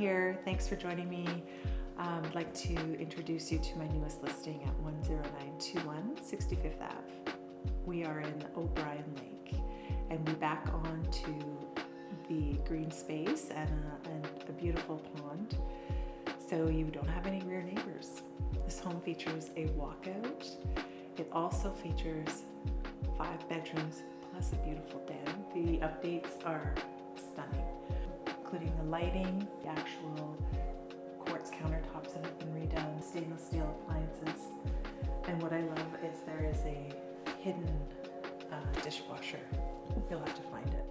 here. Thanks for joining me. I'd like to introduce you to my newest listing at 10921 65th Ave. We are in Obrien Lake, and we back on to the green space and a beautiful pond, so you don't have any rear neighbors. This home features a walkout. It also features 5 bedrooms plus a beautiful den. The updates are stunning, including the lighting, the actual quartz countertops that have been redone, stainless steel appliances, and what I love is there is a hidden dishwasher. You'll have to find it.